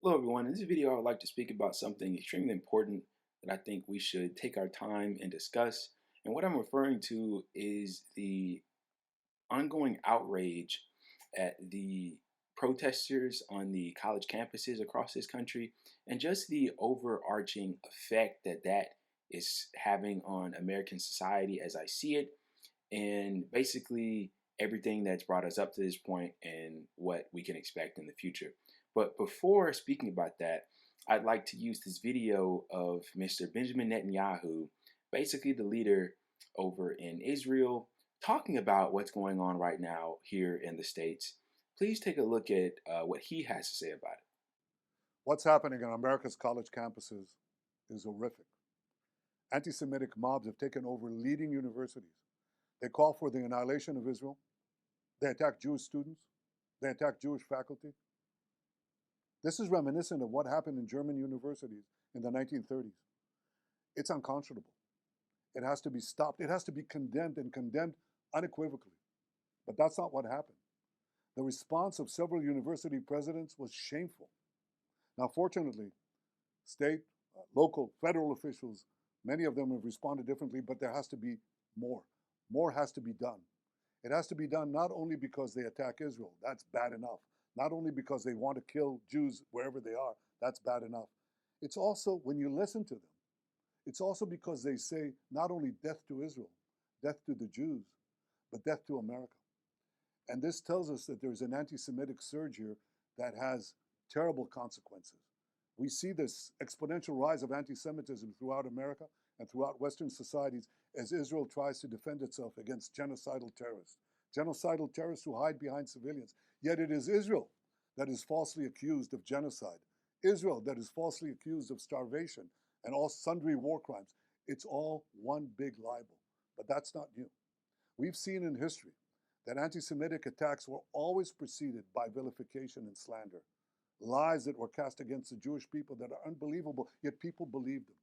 Hello, everyone. In this video, I would like to speak about something extremely important that I think we should take our time and discuss. And what I'm referring to is the ongoing outrage at the protesters on the college campuses across this country, and just the overarching effect that that is having on American society as I see it, and basically everything that's brought us up to this point and what we can expect in the future. But before speaking about that, I'd like to use this video of Mr. Benjamin Netanyahu, basically the leader over in Israel, talking about what's going on right now here in the States. Please take a look at what he has to say about it. What's happening on America's college campuses is horrific. Anti-Semitic mobs have taken over leading universities. They call for the annihilation of Israel. They attack Jewish students. They attack Jewish faculty. This is reminiscent of what happened in German universities in the 1930s. It's unconscionable. It has to be stopped. It has to be condemned, and condemned unequivocally. But that's not what happened. The response of several university presidents was shameful. Now, fortunately, state, local, federal officials, many of them have responded differently, but there has to be more. More has to be done. It has to be done not only because they attack Israel, that's bad enough. Not only because they want to kill Jews wherever they are, that's bad enough. It's also, when you listen to them, it's also because they say not only death to Israel, death to the Jews, but death to America. And this tells us that there's an anti-Semitic surge here that has terrible consequences. We see this exponential rise of anti-Semitism throughout America and throughout Western societies as Israel tries to defend itself against genocidal terrorists who hide behind civilians. Yet it is Israel that is falsely accused of genocide, Israel that is falsely accused of starvation and all sundry war crimes. It's all one big libel, but that's not new. We've seen in history that anti-Semitic attacks were always preceded by vilification and slander, lies that were cast against the Jewish people that are unbelievable, yet people believed them.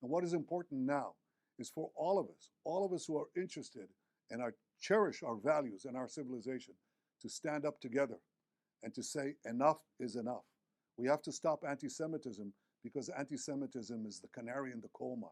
And what is important now is for all of us who are interested and cherish our values and our civilization, to stand up together and to say enough is enough. We have to stop anti-Semitism because anti-Semitism is the canary in the coal mine.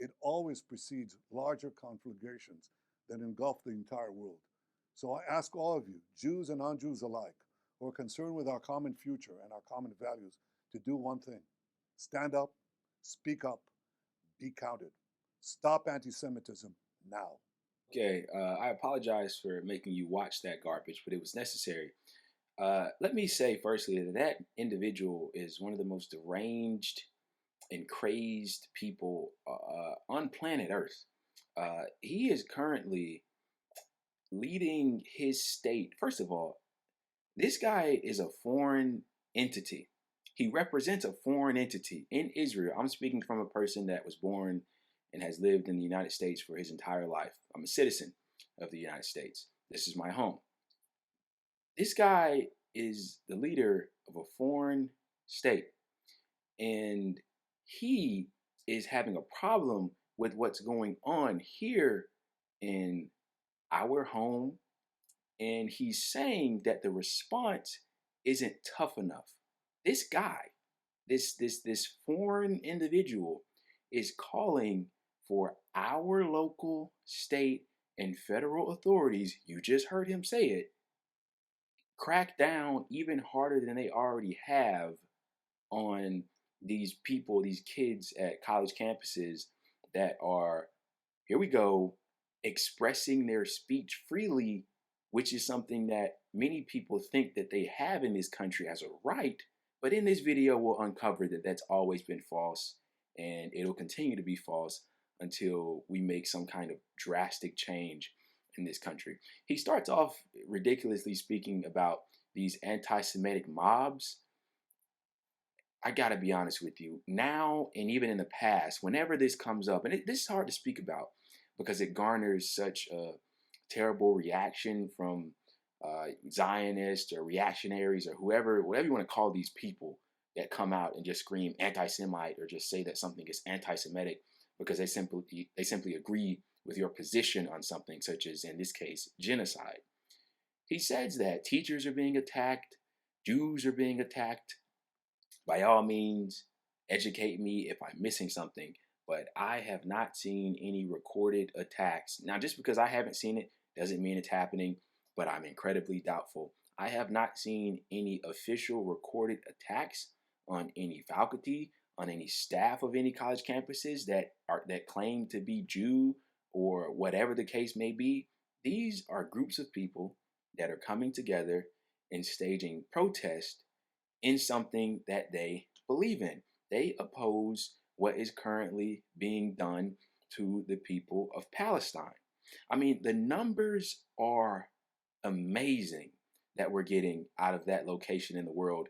It always precedes larger conflagrations that engulf the entire world. So I ask all of you, Jews and non-Jews alike, who are concerned with our common future and our common values, to do one thing: stand up, speak up, be counted. Stop anti-Semitism now. Okay, I apologize for making you watch that garbage, but it was necessary. Let me say firstly that that individual is one of the most deranged and crazed people on planet Earth. He is currently leading his state. First of all, this guy is a foreign entity. He represents a foreign entity in Israel. I'm speaking from a person that was born and has lived in the United States for his entire life. I'm a citizen of the United States. This is my home. This guy is the leader of a foreign state, and he is having a problem with what's going on here in our home, and he's saying that the response isn't tough enough. This guy, this foreign individual, is calling for our local, state, and federal authorities, you just heard him say it, crack down even harder than they already have on these people, these kids at college campuses that are, here we go, expressing their speech freely, which is something that many people think that they have in this country as a right. But in this video, we'll uncover that that's always been false, and it'll continue to be false until we make some kind of drastic change in this country. He starts off ridiculously speaking about these anti-Semitic mobs. I gotta be honest with you, now and even in the past, whenever this comes up, and this is hard to speak about because it garners such a terrible reaction from Zionists or reactionaries or whoever, whatever you want to call these people that come out and just scream anti-Semite or just say that something is anti-Semitic because they simply agree with your position on something, such as in this case genocide. He says that teachers are being attacked, Jews are being attacked, By all means, educate me if I'm missing something, but I have not seen any recorded attacks. Now, just because I haven't seen it doesn't mean it's happening, but I'm incredibly doubtful. I have not seen any official recorded attacks on any faculty, on any staff of any college campuses that claim to be Jew or whatever the case may be. These are groups of people that are coming together and staging protest in something that they believe in. They oppose what is currently being done to the people of Palestine. I mean, the numbers are amazing that we're getting out of that location in the world.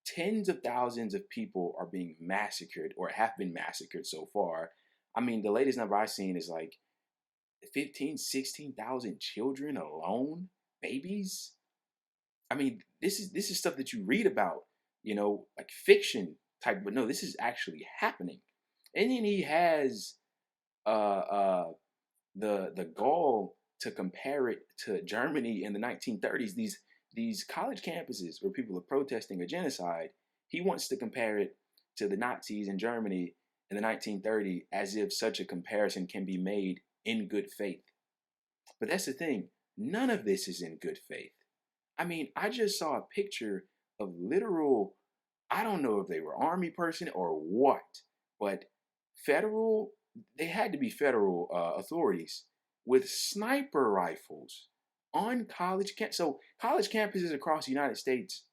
Tens of thousands of people are being massacred or have been massacred so far. I mean, the latest number I've seen is like 15, 16,000 children alone, babies. I mean, this is stuff that you read about, like fiction type, but no, this is actually happening. And then he has uh uh the gall to compare it to Germany in the 1930s. These college campuses where people are protesting a genocide. He wants to compare it to the Nazis in Germany in the 1930s, as if such a comparison can be made in good faith. But that's the thing. None of this is in good faith. I mean, I just saw a picture of literal, I don't know if they were army person or what, but federal, they had to be federal authorities with sniper rifles on college camp. So college campuses across the United States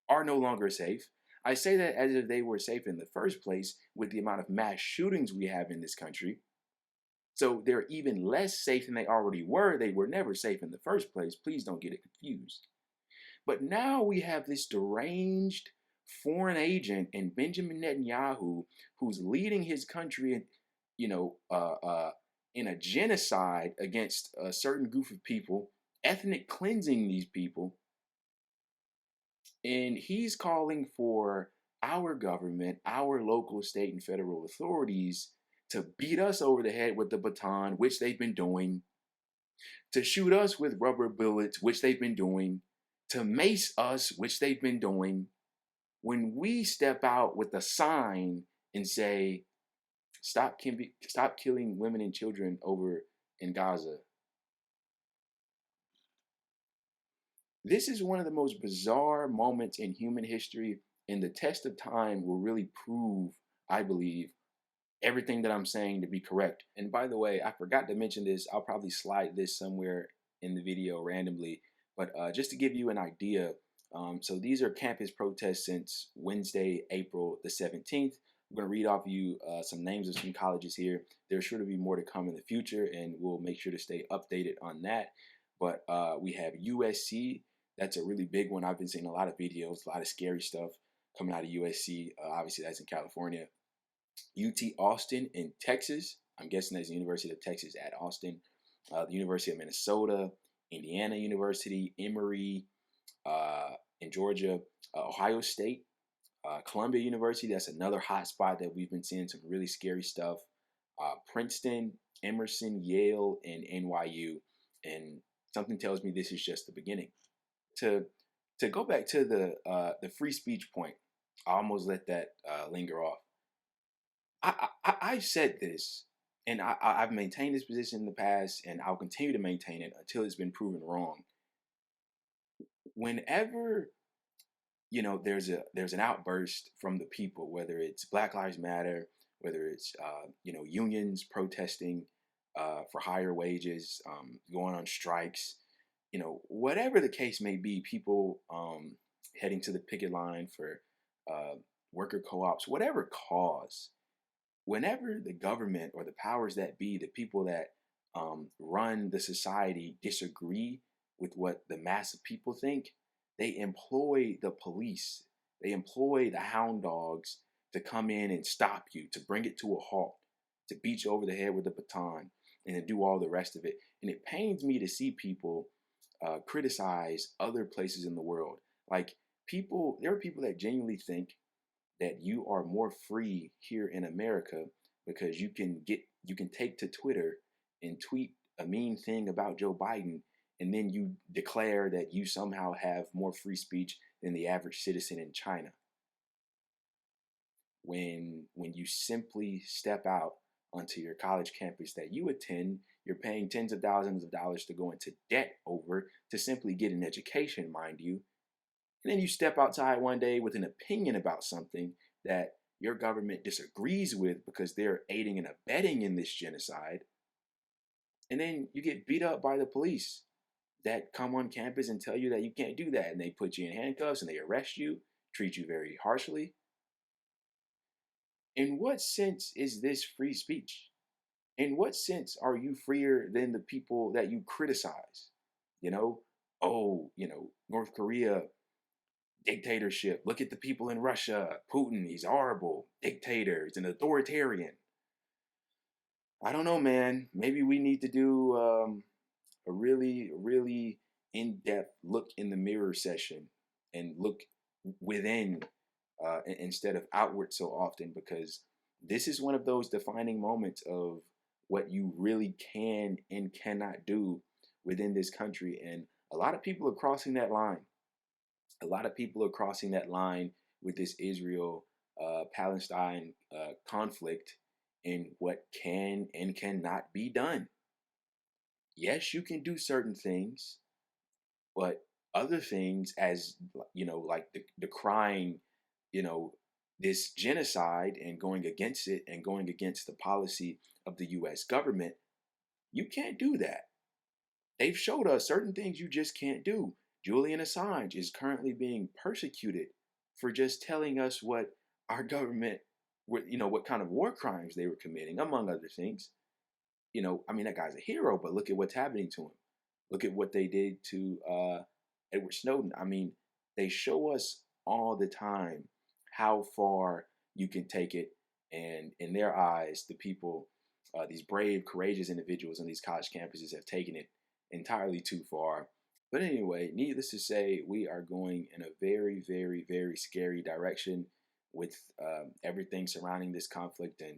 are no longer safe. I say that as if they were safe in the first place with the amount of mass shootings we have in this country. So they're even less safe than they already were. They were never safe in the first place. Please don't get it confused. But now we have this deranged foreign agent in Benjamin Netanyahu who's leading his country, you know, uh, uh, in a genocide against a certain group of people, ethnic cleansing these people. And he's calling for our government, our local, state, and federal authorities to beat us over the head with the baton, which they've been doing, to shoot us with rubber bullets, which they've been doing, to mace us, which they've been doing. When we step out with a sign and say, stop killing women and children over in Gaza. This is one of the most bizarre moments in human history, and the test of time will really prove, I believe, everything that I'm saying to be correct. And by the way, I forgot to mention this. I'll probably slide this somewhere in the video randomly, but just to give you an idea, so these are campus protests since Wednesday, April the 17th. I'm going to read off you some names of some colleges here. There's sure to be more to come in the future, and we'll make sure to stay updated on that. But we have USC. That's a really big one. I've been seeing a lot of videos, a lot of scary stuff coming out of USC. Obviously, that's in California. UT Austin in Texas. I'm guessing that's the University of Texas at Austin. The University of Minnesota, Indiana University, Emory in Georgia, Ohio State, Columbia University. That's another hot spot that we've been seeing some really scary stuff. Princeton, Emerson, Yale, and NYU. And something tells me this is just the beginning. To go back to the free speech point, I almost let that linger off. I've said this, and I've maintained this position in the past, and I'll continue to maintain it until it's been proven wrong. Whenever there's an outburst from the people, whether it's Black Lives Matter, whether it's unions protesting for higher wages, going on strikes, whatever the case may be, people heading to the picket line for worker co-ops, whatever cause. Whenever the government or the powers that be, the people that run the society, disagree with what the mass of people think, they employ the police, they employ the hound dogs to come in and stop you, to bring it to a halt, to beat you over the head with a baton, and to do all the rest of it. And it pains me to see people criticize other places in the world. Like there are people that genuinely think that you are more free here in America because you can take to Twitter and tweet a mean thing about Joe Biden, and then you declare that you somehow have more free speech than the average citizen in China. when you simply step out onto your college campus that you attend. You're paying tens of thousands of dollars to go into debt over to simply get an education, mind you. And then you step outside one day with an opinion about something that your government disagrees with because they're aiding and abetting in this genocide. And then you get beat up by the police that come on campus and tell you that you can't do that. And they put you in handcuffs and they arrest you, treat you very harshly. In what sense is this free speech? In what sense are you freer than the people that you criticize? You know, oh, North Korea, dictatorship. Look at the people in Russia. Putin, he's horrible. Dictator, he's an authoritarian. I don't know, man. Maybe we need to do a really, really in-depth look in the mirror session and look within instead of outward so often, because this is one of those defining moments of what you really can and cannot do within this country. And a lot of people are crossing that line. A lot of people are crossing that line with this Israel Palestine conflict and what can and cannot be done. Yes, you can do certain things, but other things, as like the crying, you know, this genocide and going against it and going against the policy of the US government, you can't do that. They've showed us certain things you just can't do. Julian Assange is currently being persecuted for just telling us what our government, what kind of war crimes they were committing, among other things. I mean, that guy's a hero, but look at what's happening to him. Look at what they did to Edward Snowden. I mean, they show us all the time how far you can take it. And in their eyes, the people, these brave, courageous individuals on these college campuses have taken it entirely too far. But anyway, needless to say, we are going in a very, very, very scary direction with everything surrounding this conflict. And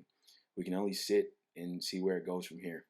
we can only sit and see where it goes from here.